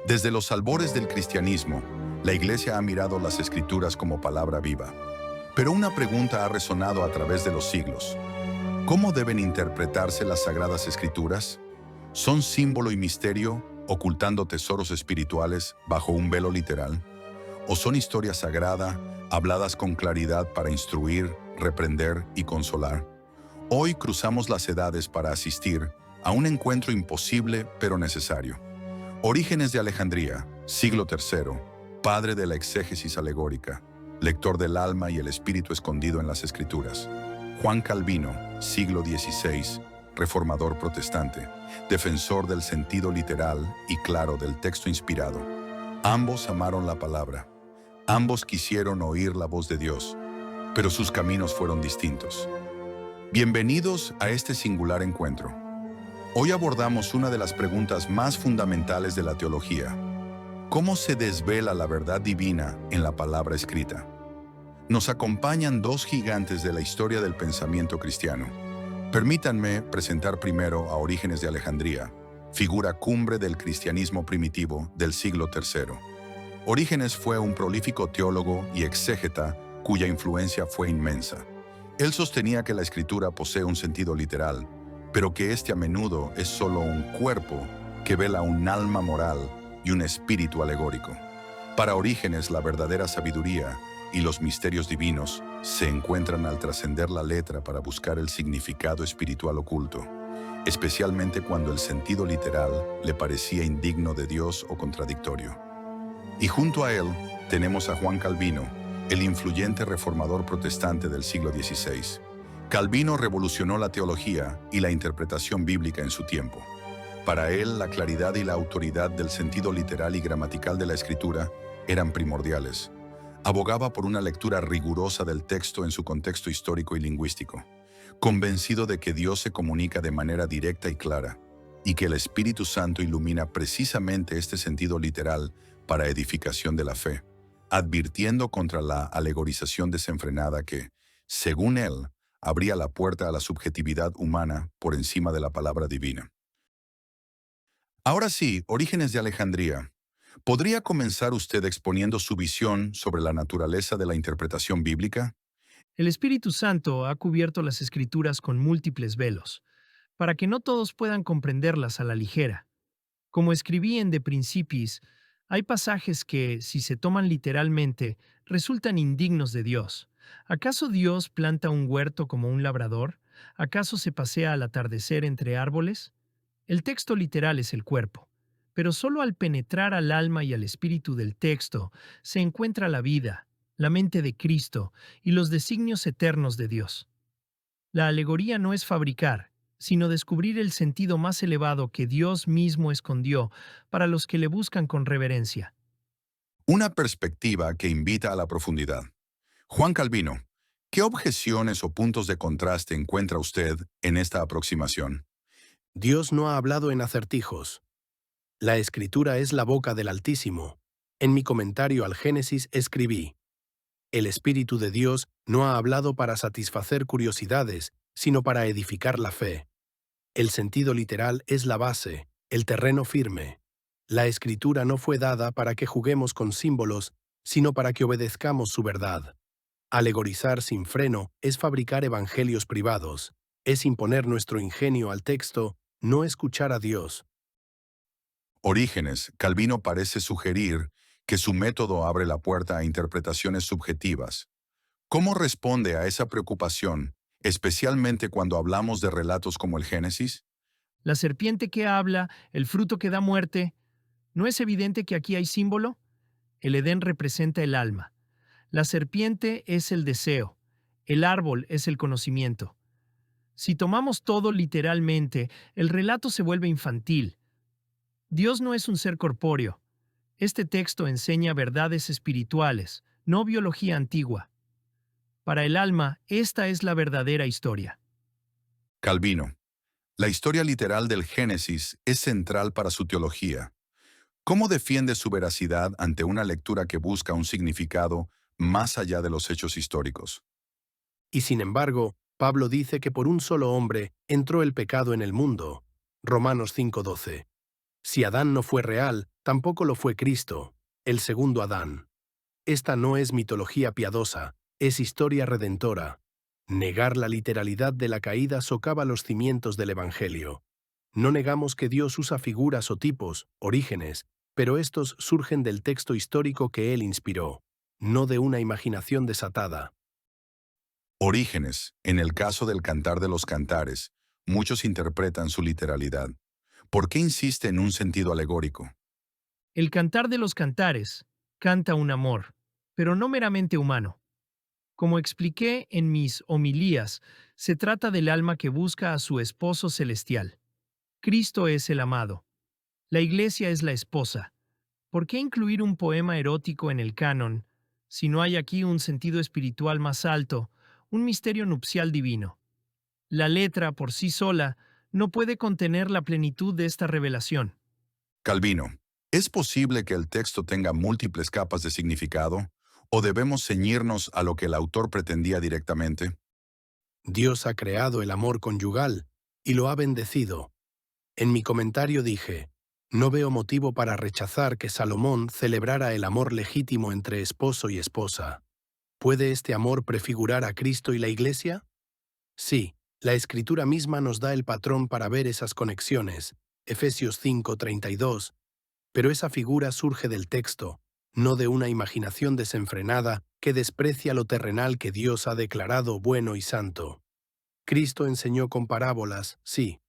Desde los albores del cristianismo, la Iglesia ha mirado las Escrituras como palabra viva. Pero una pregunta ha resonado a través de los siglos. ¿Cómo deben interpretarse las Sagradas Escrituras? ¿Son símbolo y misterio, ocultando tesoros espirituales bajo un velo literal? ¿O son historia sagrada, habladas con claridad para instruir, reprender y consolar? Hoy cruzamos las edades para asistir a un encuentro imposible pero necesario. Orígenes de Alejandría, siglo III, padre de la exégesis alegórica, lector del alma y el espíritu escondido en las Escrituras. Juan Calvino, siglo XVI, reformador protestante, defensor del sentido literal y claro del texto inspirado. Ambos amaron la palabra. Ambos quisieron oír la voz de Dios, pero sus caminos fueron distintos. Bienvenidos a este singular encuentro. Hoy abordamos una de las preguntas más fundamentales de la teología. ¿Cómo se desvela la verdad divina en la palabra escrita? Nos acompañan dos gigantes de la historia del pensamiento cristiano. Permítanme presentar primero a Orígenes de Alejandría, figura cumbre del cristianismo primitivo del siglo III. Orígenes fue un prolífico teólogo y exégeta cuya influencia fue inmensa. Él sostenía que la Escritura posee un sentido literal, pero que este a menudo es solo un cuerpo que vela un alma moral y un espíritu alegórico. Para Orígenes, la verdadera sabiduría y los misterios divinos se encuentran al trascender la letra para buscar el significado espiritual oculto, especialmente cuando el sentido literal le parecía indigno de Dios o contradictorio. Y junto a él tenemos a Juan Calvino, el influyente reformador protestante del siglo XVI. Calvino revolucionó la teología y la interpretación bíblica en su tiempo. Para él, la claridad y la autoridad del sentido literal y gramatical de la Escritura eran primordiales. Abogaba por una lectura rigurosa del texto en su contexto histórico y lingüístico, convencido de que Dios se comunica de manera directa y clara, y que el Espíritu Santo ilumina precisamente este sentido literal para edificación de la fe, advirtiendo contra la alegorización desenfrenada que, según él, abría la puerta a la subjetividad humana por encima de la palabra divina. Ahora sí, Orígenes de Alejandría. ¿Podría comenzar usted exponiendo su visión sobre la naturaleza de la interpretación bíblica? El Espíritu Santo ha cubierto las Escrituras con múltiples velos, para que no todos puedan comprenderlas a la ligera. Como escribí en De Principiis, hay pasajes que, si se toman literalmente, resultan indignos de Dios. ¿Acaso Dios planta un huerto como un labrador? ¿Acaso se pasea al atardecer entre árboles? El texto literal es el cuerpo, pero solo al penetrar al alma y al espíritu del texto se encuentra la vida, la mente de Cristo y los designios eternos de Dios. La alegoría no es fabricar, sino descubrir el sentido más elevado que Dios mismo escondió para los que le buscan con reverencia. Una perspectiva que invita a la profundidad. Juan Calvino, ¿qué objeciones o puntos de contraste encuentra usted en esta aproximación? Dios no ha hablado en acertijos. La Escritura es la boca del Altísimo. En mi comentario al Génesis escribí: el Espíritu de Dios no ha hablado para satisfacer curiosidades, sino para edificar la fe. El sentido literal es la base, el terreno firme. La Escritura no fue dada para que juguemos con símbolos, sino para que obedezcamos su verdad. Alegorizar sin freno es fabricar evangelios privados, es imponer nuestro ingenio al texto, no escuchar a Dios. Orígenes, Calvino parece sugerir que su método abre la puerta a interpretaciones subjetivas. ¿Cómo responde a esa preocupación, especialmente cuando hablamos de relatos como el Génesis? La serpiente que habla, el fruto que da muerte, ¿no es evidente que aquí hay símbolo? El Edén representa el alma. La serpiente es el deseo. El árbol es el conocimiento. Si tomamos todo literalmente, el relato se vuelve infantil. Dios no es un ser corpóreo. Este texto enseña verdades espirituales, no biología antigua. Para el alma, esta es la verdadera historia. Calvino, la historia literal del Génesis es central para su teología. ¿Cómo defiende su veracidad ante una lectura que busca un significado más allá de los hechos históricos? Y sin embargo, Pablo dice que por un solo hombre entró el pecado en el mundo. Romanos 5:12. Si Adán no fue real, tampoco lo fue Cristo, el segundo Adán. Esta no es mitología piadosa, es historia redentora. Negar la literalidad de la caída socava los cimientos del Evangelio. No negamos que Dios usa figuras o tipos, orígenes, pero estos surgen del texto histórico que Él inspiró, no de una imaginación desatada. Orígenes, en el caso del Cantar de los Cantares, muchos interpretan su literalidad. ¿Por qué insiste en un sentido alegórico? El Cantar de los Cantares canta un amor, pero no meramente humano. Como expliqué en mis homilías, se trata del alma que busca a su esposo celestial. Cristo es el amado. La Iglesia es la esposa. ¿Por qué incluir un poema erótico en el canon si no hay aquí un sentido espiritual más alto, un misterio nupcial divino? La letra, por sí sola, no puede contener la plenitud de esta revelación. Calvino, ¿es posible que el texto tenga múltiples capas de significado? ¿O debemos ceñirnos a lo que el autor pretendía directamente? Dios ha creado el amor conyugal y lo ha bendecido. En mi comentario dije, no veo motivo para rechazar que Salomón celebrara el amor legítimo entre esposo y esposa. ¿Puede este amor prefigurar a Cristo y la Iglesia? Sí, la Escritura misma nos da el patrón para ver esas conexiones, Efesios 5:32, pero esa figura surge del texto, no de una imaginación desenfrenada que desprecia lo terrenal que Dios ha declarado bueno y santo. Cristo enseñó con parábolas, sí,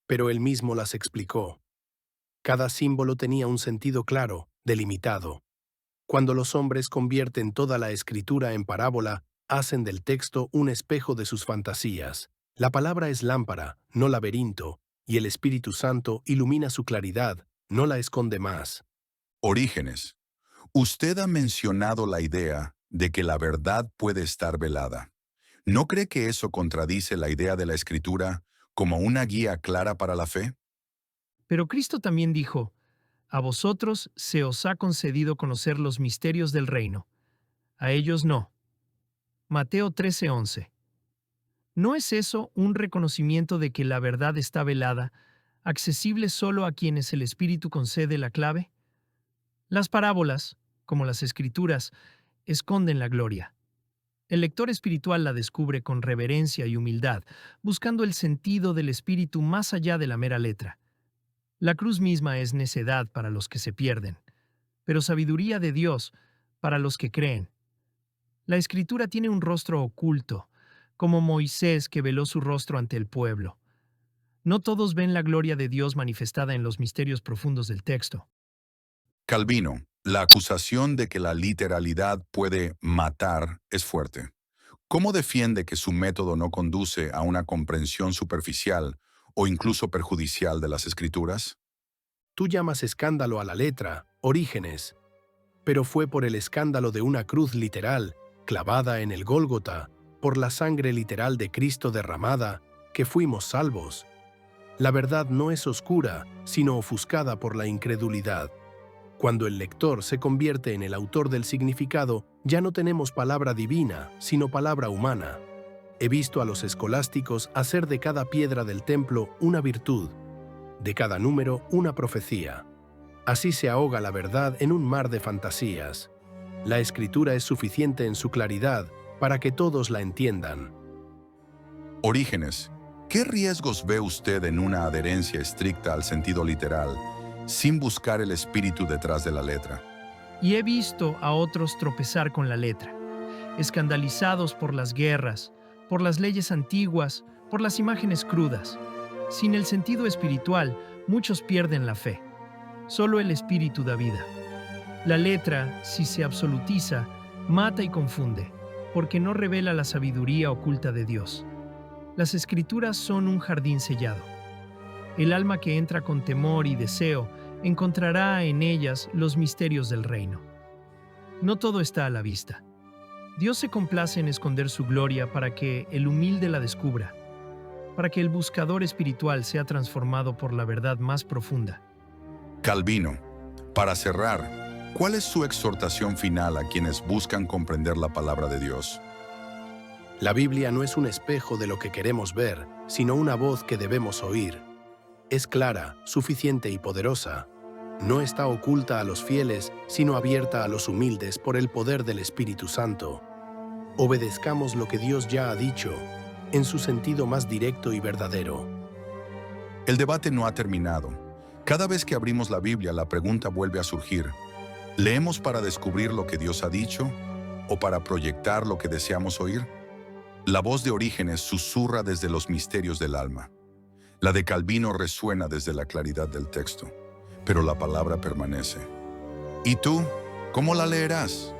pero Él mismo las explicó. Cada símbolo tenía un sentido claro, delimitado. Cuando los hombres convierten toda la Escritura en parábola, hacen del texto un espejo de sus fantasías. La palabra es lámpara, no laberinto, y el Espíritu Santo ilumina su claridad, no la esconde más. Orígenes, usted ha mencionado la idea de que la verdad puede estar velada. ¿No cree que eso contradice la idea de la Escritura como una guía clara para la fe? Pero Cristo también dijo, a vosotros se os ha concedido conocer los misterios del reino. A ellos no. Mateo 13:11. ¿No es eso un reconocimiento de que la verdad está velada, accesible solo a quienes el Espíritu concede la clave? Las parábolas, como las Escrituras, esconden la gloria. El lector espiritual la descubre con reverencia y humildad, buscando el sentido del Espíritu más allá de la mera letra. La cruz misma es necedad para los que se pierden, pero sabiduría de Dios para los que creen. La Escritura tiene un rostro oculto, como Moisés que veló su rostro ante el pueblo. No todos ven la gloria de Dios manifestada en los misterios profundos del texto. Calvino, la acusación de que la literalidad puede matar es fuerte. ¿Cómo defiende que su método no conduce a una comprensión superficial o incluso perjudicial de las Escrituras? Tú llamas escándalo a la letra, Orígenes, pero fue por el escándalo de una cruz literal, clavada en el Gólgota, por la sangre literal de Cristo derramada, que fuimos salvos. La verdad no es oscura, sino ofuscada por la incredulidad. Cuando el lector se convierte en el autor del significado, ya no tenemos palabra divina, sino palabra humana. He visto a los escolásticos hacer de cada piedra del templo una virtud, de cada número una profecía. Así se ahoga la verdad en un mar de fantasías. La Escritura es suficiente en su claridad para que todos la entiendan. Orígenes, ¿qué riesgos ve usted en una adherencia estricta al sentido literal, sin buscar el espíritu detrás de la letra? Y he visto a otros tropezar con la letra, escandalizados por las guerras, por las leyes antiguas, por las imágenes crudas. Sin el sentido espiritual, muchos pierden la fe. Solo el espíritu da vida. La letra, si se absolutiza, mata y confunde, porque no revela la sabiduría oculta de Dios. Las Escrituras son un jardín sellado. El alma que entra con temor y deseo encontrará en ellas los misterios del reino. No todo está a la vista. Dios se complace en esconder su gloria para que el humilde la descubra, para que el buscador espiritual sea transformado por la verdad más profunda. Calvino, para cerrar, ¿cuál es su exhortación final a quienes buscan comprender la palabra de Dios? La Biblia no es un espejo de lo que queremos ver, sino una voz que debemos oír. Es clara, suficiente y poderosa. No está oculta a los fieles, sino abierta a los humildes por el poder del Espíritu Santo. Obedezcamos lo que Dios ya ha dicho, en su sentido más directo y verdadero. El debate no ha terminado. Cada vez que abrimos la Biblia, la pregunta vuelve a surgir. ¿Leemos para descubrir lo que Dios ha dicho o para proyectar lo que deseamos oír? La voz de Orígenes susurra desde los misterios del alma. La de Calvino resuena desde la claridad del texto, pero la palabra permanece. ¿Y tú? ¿Cómo la leerás?